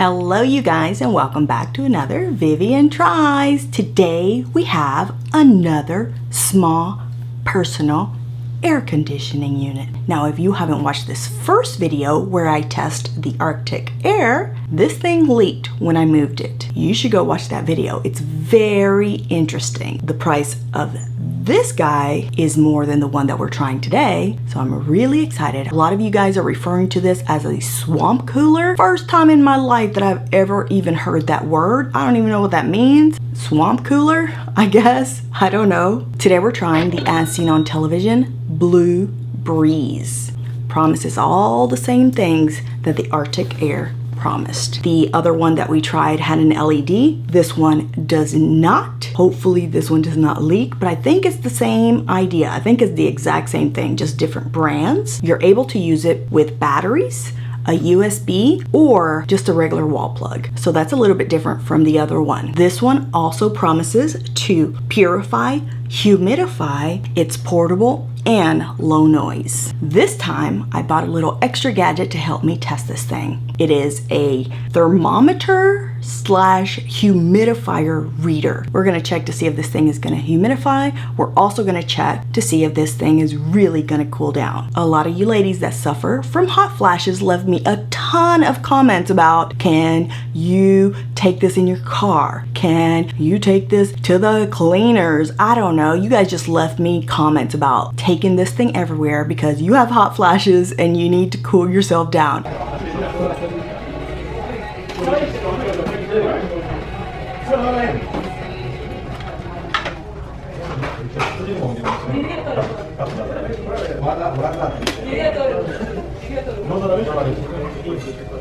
Hello you guys, and welcome back to another Vivian Tries. Today we have another small personal air conditioning unit. Now if you haven't watched this first video where I test the Arctic air, this thing leaked when I moved it. You should go watch that video. It's very interesting. The price of this guy is more than the one that we're trying today, so I'm really excited. A lot of you guys are referring to this as a swamp cooler. First time in my life that I've ever even heard that word. I don't even know what that means. Swamp cooler, I guess. I don't know. Today we're trying the as seen on television Blu Breeze. Promises all the same things that the Arctic air promised. The other one that we tried had an LED. This one does not. Hopefully this one does not leak, but I think it's the same idea. I think it's the exact same thing, just different brands. You're able to use it with batteries, a USB, or just a regular wall plug. So that's a little bit different from the other one. This one also promises to purify, humidify. It's portable and low noise. This time I bought a little extra gadget to help me test this thing. It is a thermometer slash humidifier reader. We're gonna check to see if this thing is gonna humidify. We're also gonna check to see if this thing is really gonna cool down. A lot of you ladies that suffer from hot flashes left me a ton of comments about, can you take this in your car? Can you take this to the cleaners? I don't know. You guys just left me comments about taking this thing everywhere because you have hot flashes and you need to cool yourself down.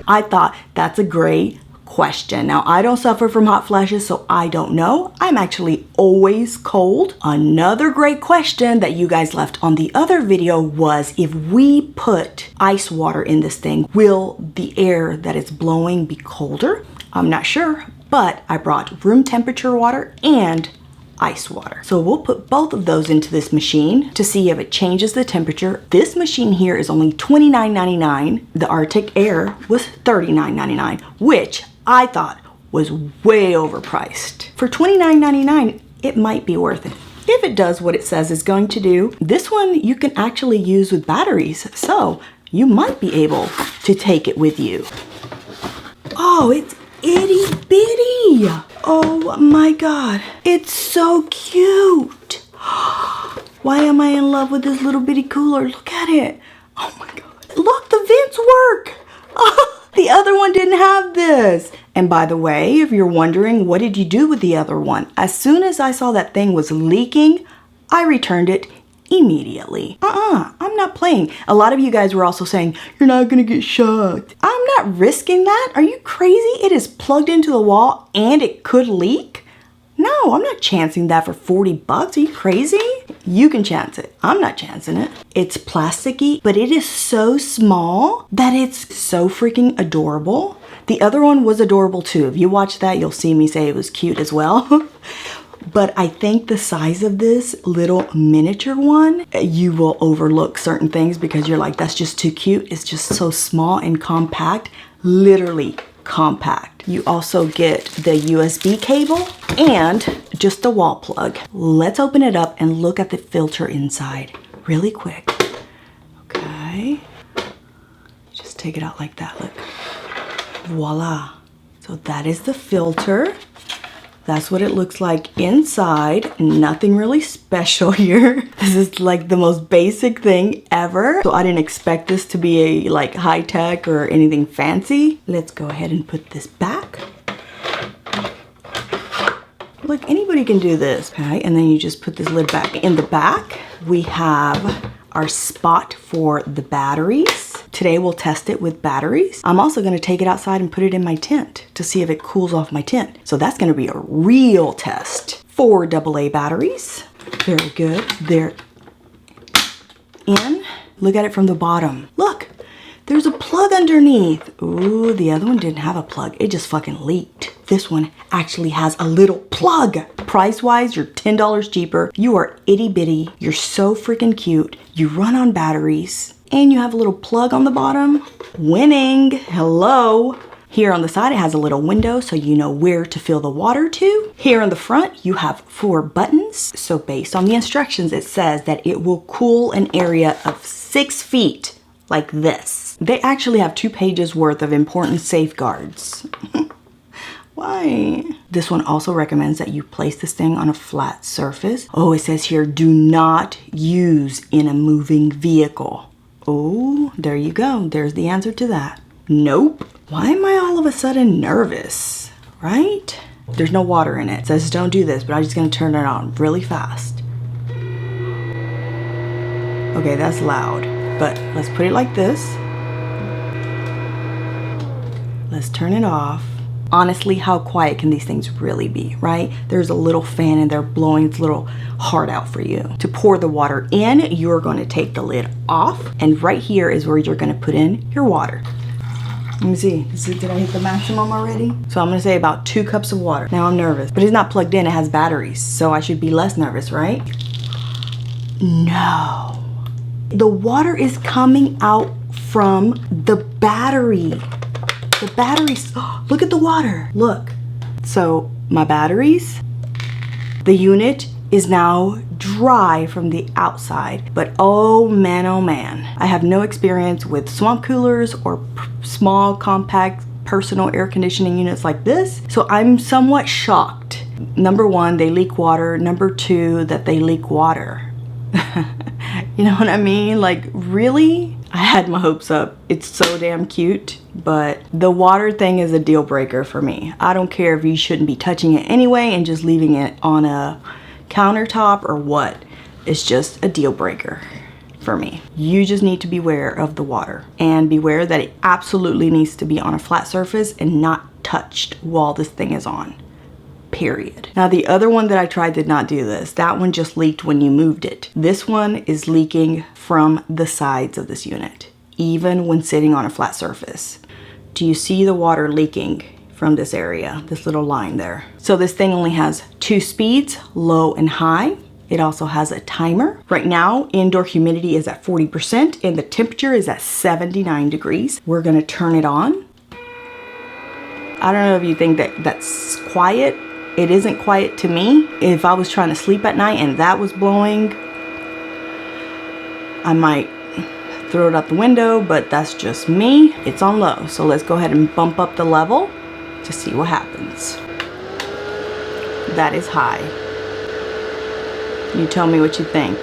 I thought that's a great question. Now, I don't suffer from hot flashes, so I don't know. I'm actually always cold. Another great question that you guys left on the other video was, if we put ice water in this thing, will the air that it's blowing be colder? I'm not sure, but I brought room temperature water and ice water. So we'll put both of those into this machine to see if it changes the temperature. This machine here is only $29.99. The Arctic air was $39.99, which I thought was way overpriced. For $29.99, it might be worth it. If it does what it says it's going to do. This one you can actually use with batteries, so you might be able to take it with you. Oh, it's itty bitty. Oh my God, it's so cute. Why am I in love with this little bitty cooler? Look at it. Oh my God. Look, the vents work. The other one didn't have this. And by the way, if you're wondering, what did you do with the other one? As soon as I saw that thing was leaking, I returned it immediately. I'm not playing. A lot of you guys were also saying, you're not gonna get shocked. I'm not risking that. Are you crazy? It is plugged into the wall and it could leak? No, I'm not chancing that for 40 bucks. Are you crazy? You can chance it. I'm not chancing it. It's plasticky, but it is so small that it's so freaking adorable. The other one was adorable too. If you watch that, you'll see me say it was cute as well. But I think the size of this little miniature one, you will overlook certain things because you're like, that's just too cute. It's just so small and compact, literally compact. You also get the USB cable and just a wall plug. Let's open it up and look at the filter inside really quick. Okay. Just take it out like that, look. Voila. So that is the filter. That's what it looks like inside. Nothing really special here. This is like the most basic thing ever. So I didn't expect this to be a like high tech or anything fancy. Let's go ahead and put this back. Look, anybody can do this. Okay, and then you just put this lid back. In the back, we have our spot for the batteries. Today we'll test it with batteries. I'm also gonna take it outside and put it in my tent to see if it cools off my tent. So that's gonna be a real test. 4 AA batteries. Very good. They're in. Look at it from the bottom. Look, there's a plug underneath. Ooh, the other one didn't have a plug. It just fucking leaked. This one actually has a little plug. Price-wise, you're $10 cheaper. You are itty bitty. You're so freaking cute. You run on batteries. And you have a little plug on the bottom. Winning. Hello. Here on the side, it has a little window so you know where to fill the water to. Here on the front, you have 4 buttons. So based on the instructions, it says that it will cool an area of 6 feet like this. They actually have 2 pages worth of important safeguards. Why? This one also recommends that you place this thing on a flat surface. Oh, it says here, do not use in a moving vehicle. Oh, there you go. There's the answer to that. Nope. Why am I all of a sudden nervous, right? There's no water in it. It says don't do this, but I'm just gonna turn it on really fast. Okay, that's loud, but let's put it like this. Let's turn it off. Honestly, how quiet can these things really be, right? There's a little fan and they're blowing its little heart out for you. To pour the water in, you're gonna take the lid off, and right here is where you're gonna put in your water. Let me see, did I hit the maximum already? So I'm gonna say about 2 cups of water. Now I'm nervous, but it's not plugged in, it has batteries, so I should be less nervous, right? No. The water is coming out from the battery. The batteries, look at the water, look. So my batteries, the unit is now dry from the outside, but oh man, I have no experience with swamp coolers or small, compact, personal air conditioning units like this, so I'm somewhat shocked. Number 1, they leak water. Number 2, that they leak water. You know what I mean? Like, really? I had my hopes up. It's so damn cute, but the water thing is a deal breaker for me. I don't care if you shouldn't be touching it anyway and just leaving it on a countertop or what. It's just a deal breaker for me. You just need to beware of the water and beware that it absolutely needs to be on a flat surface and not touched while this thing is on. Period. Now the other one that I tried did not do this. That one just leaked when you moved it. This one is leaking from the sides of this unit, even when sitting on a flat surface. Do you see the water leaking from this area, this little line there? So this thing only has 2 speeds, low and high. It also has a timer. Right now, indoor humidity is at 40% and the temperature is at 79 degrees. We're gonna turn it on. I don't know if you think that that's quiet. It isn't quiet to me. If I was trying to sleep at night and that was blowing, I might throw it out the window, but that's just me. It's on low, so let's go ahead and bump up the level to see what happens. That is high. You tell me what you think.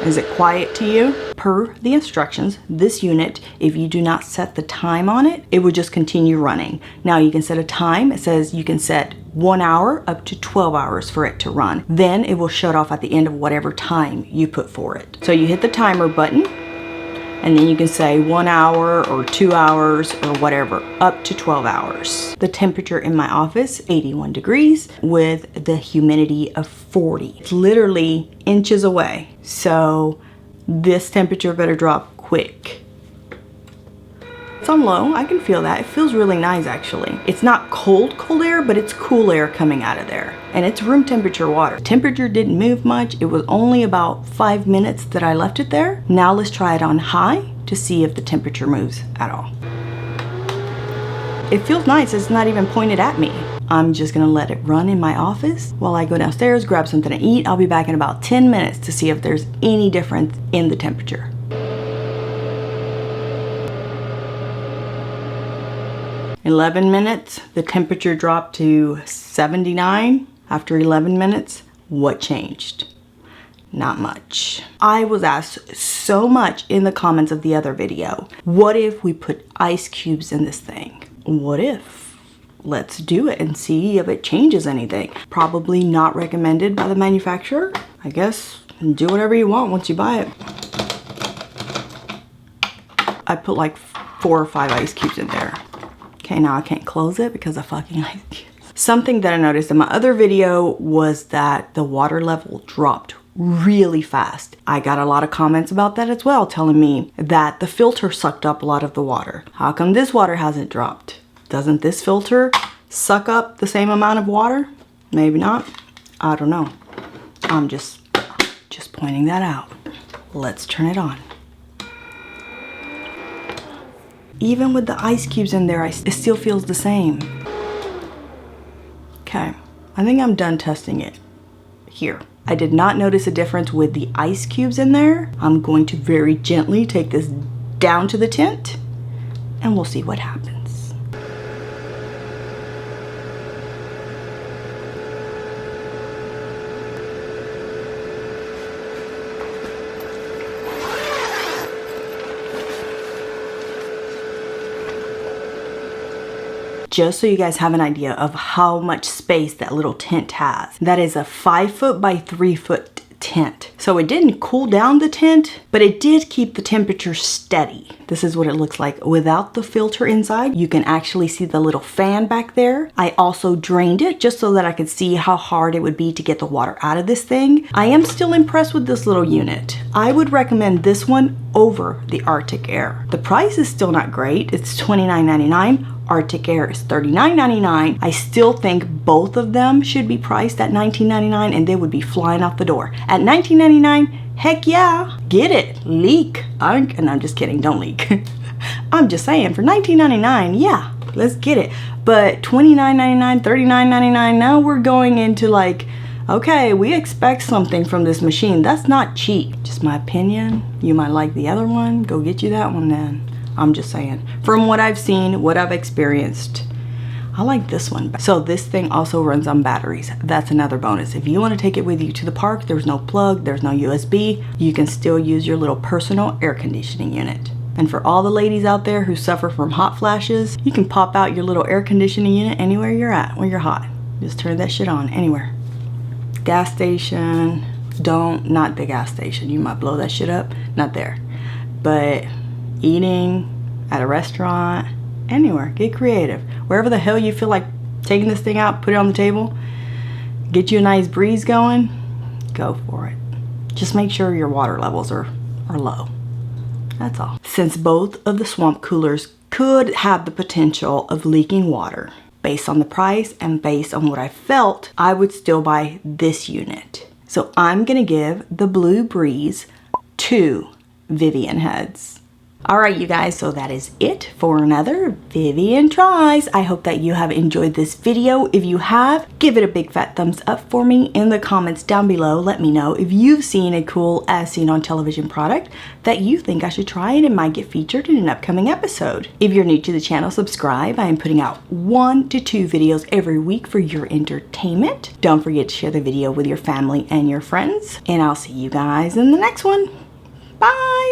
Is it quiet to you? Per the instructions, this unit, if you do not set the time on it, it would just continue running. Now you can set a time. It says you can set 1 hour up to 12 hours for it to run. Then it will shut off at the end of whatever time you put for it. So you hit the timer button and then you can say 1 hour or 2 hours or whatever, up to 12 hours. The temperature in my office, 81 degrees with the humidity of 40. It's literally inches away. So this temperature better drop quick. It's on low, I can feel that. It feels really nice actually. It's not cold air, but it's cool air coming out of there. And it's room temperature water. Temperature didn't move much. It was only about 5 minutes that I left it there. Now let's try it on high to see if the temperature moves at all. It feels nice, it's not even pointed at me. I'm just gonna let it run in my office while I go downstairs, grab something to eat. I'll be back in about 10 minutes to see if there's any difference in the temperature. In 11 minutes, the temperature dropped to 79. After 11 minutes, what changed? Not much. I was asked so much in the comments of the other video, what if we put ice cubes in this thing? What if? Let's do it and see if it changes anything. Probably not recommended by the manufacturer. I guess do whatever you want once you buy it. I put like 4 or 5 ice cubes in there. Okay, now I can't close it because of fucking ice cubes. Something that I noticed in my other video was that the water level dropped really fast. I got a lot of comments about that as well, telling me that the filter sucked up a lot of the water. How come this water hasn't dropped? Doesn't this filter suck up the same amount of water? Maybe not. I don't know. I'm just pointing that out. Let's turn it on. even with the ice cubes in there, it still feels the same. Okay, I think I'm done testing it here. I did not notice a difference with the ice cubes in there. I'm going to very gently take this down to the tint and we'll see what happens. Just so you guys have an idea of how much space that little tent has. That is a 5 foot by 3 foot tent. So it didn't cool down the tent, but it did keep the temperature steady. This is what it looks like without the filter inside. You can actually see the little fan back there. I also drained it just so that I could see how hard it would be to get the water out of this thing. I am still impressed with this little unit. I would recommend this one over the Arctic Air. The price is still not great. It's $29.99. Arctic Air is $39.99. I still think both of them should be priced at $19.99 and they would be flying out the door. At $19.99, heck yeah, get it, leak. And I'm just kidding, don't leak. I'm just saying, for $19.99, yeah, let's get it. But $29.99, $39.99, now we're going into like, okay, we expect something from this machine. That's not cheap. Just my opinion. You might like the other one. Go get you that one then. I'm just saying. From what I've seen, what I've experienced, I like this one. So this thing also runs on batteries. That's another bonus. If you want to take it with you to the park, there's no plug, there's no USB. You can still use your little personal air conditioning unit. And for all the ladies out there who suffer from hot flashes, you can pop out your little air conditioning unit anywhere you're at when you're hot. Just turn that shit on anywhere. Gas station, not the gas station. You might blow that shit up. Not there. But eating at a restaurant, anywhere, get creative. Wherever the hell you feel like taking this thing out, put it on the table, get you a nice breeze going, go for it. Just make sure your water levels are low. That's all. Since both of the swamp coolers could have the potential of leaking water, based on the price and based on what I felt, I would still buy this unit. So I'm gonna give the Blu Breeze 2 Vivian heads. All right, you guys, so that is it for another Vivian Tries. I hope that you have enjoyed this video. If you have, give it a big fat thumbs up for me in the comments down below. Let me know if you've seen a cool as seen on television product that you think I should try and it might get featured in an upcoming episode. If you're new to the channel, subscribe. I am putting out 1 to 2 videos every week for your entertainment. Don't forget to share the video with your family and your friends. And I'll see you guys in the next one. Bye!